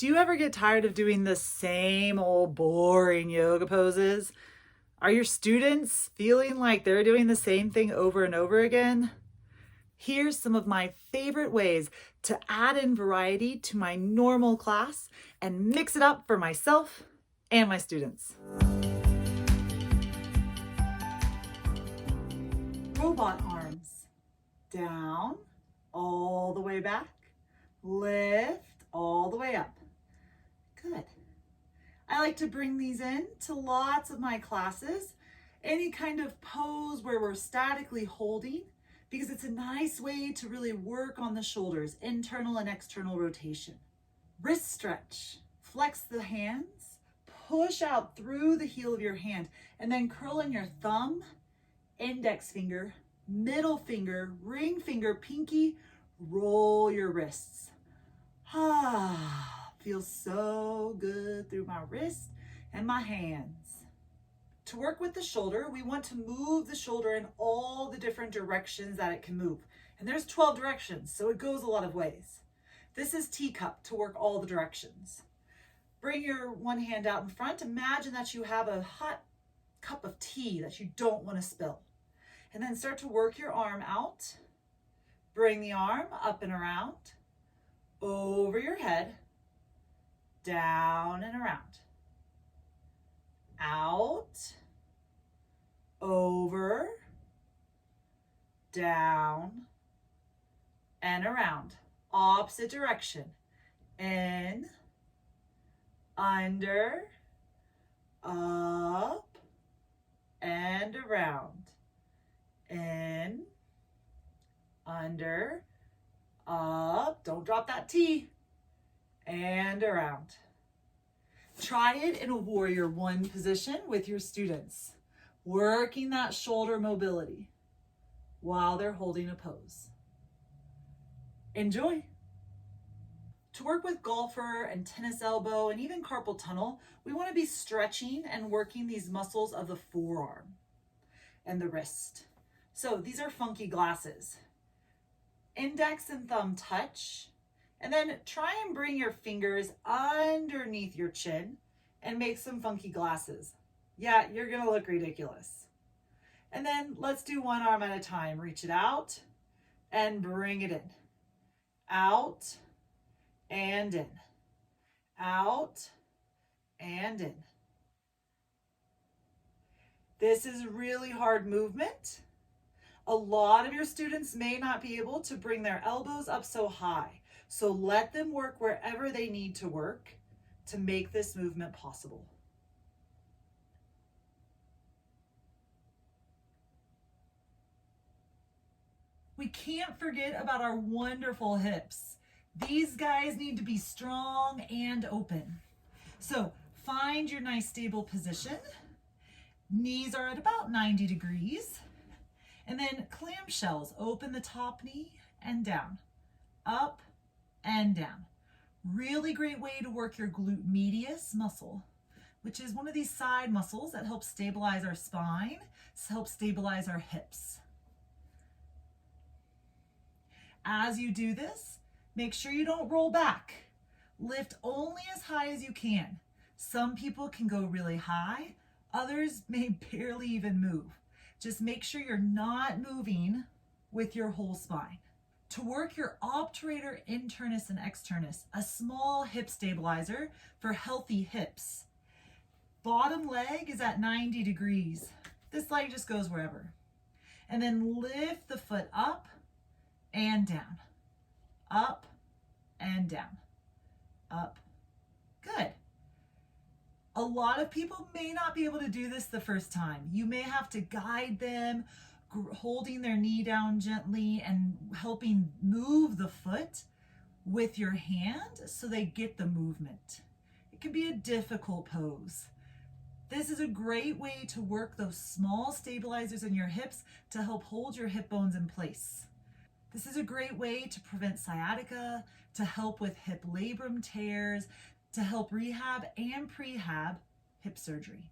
Do you ever get tired of doing the same old boring yoga poses? Are your students feeling like they're doing the same thing over and over again? Here's some of my favorite ways to add in variety to my normal class and mix it up for myself and my students. Robot arms. Down, all the way back. Lift, all the way up. Good. I like to bring these in to lots of my classes. Any kind of pose where we're statically holding, because it's a nice way to really work on the shoulders, internal and external rotation. Wrist stretch. Flex the hands, push out through the heel of your hand, and then curl in your thumb, index finger, middle finger, ring finger, pinky, roll your wrists. Feels so good through my wrist and my hands. To work with the shoulder, we want to move the shoulder in all the different directions that it can move. And there's 12 directions, so it goes a lot of ways. This is teacup to work all the directions. Bring your one hand out in front. Imagine that you have a hot cup of tea that you don't want to spill. And then start to work your arm out. Bring the arm up and around, over your head, down and around, out, over, down, and around. Opposite direction. In, under, up, and around. In, under, up, don't drop that T, and around. Try it in a warrior one position with your students, working that shoulder mobility while they're holding a pose. Enjoy. To work with golfer and tennis elbow and even carpal tunnel, we want to be stretching and working these muscles of the forearm and the wrist. So these are funky glasses. Index and thumb touch, and then try and bring your fingers underneath your chin and make some funky glasses. Yeah, you're gonna look ridiculous. And then let's do one arm at a time. Reach it out and bring it in. Out and in. Out and in. This is really hard movement. A lot of your students may not be able to bring their elbows up so high, so let them work wherever they need to work to make this movement possible. We can't forget about our wonderful hips. These guys need to be strong and open. So find your nice stable position. Knees are at about 90 degrees. And then clamshells, open the top knee and down, up and down. Really great way to work your glute medius muscle, which is one of these side muscles that helps stabilize our spine, helps stabilize our hips. As you do this, make sure you don't roll back. Lift only as high as you can. Some people can go really high, others may barely even move. Just make sure you're not moving with your whole spine. To work your obturator internus and externus, a small hip stabilizer for healthy hips. Bottom leg is at 90 degrees. This leg just goes wherever. And then lift the foot up and down, up and down, up. Good. A lot of people may not be able to do this the first time. You may have to guide them, holding their knee down gently and helping move the foot with your hand so they get the movement. It can be a difficult pose. This is a great way to work those small stabilizers in your hips to help hold your hip bones in place. This is a great way to prevent sciatica, to help with hip labrum tears, to help rehab and prehab hip surgery.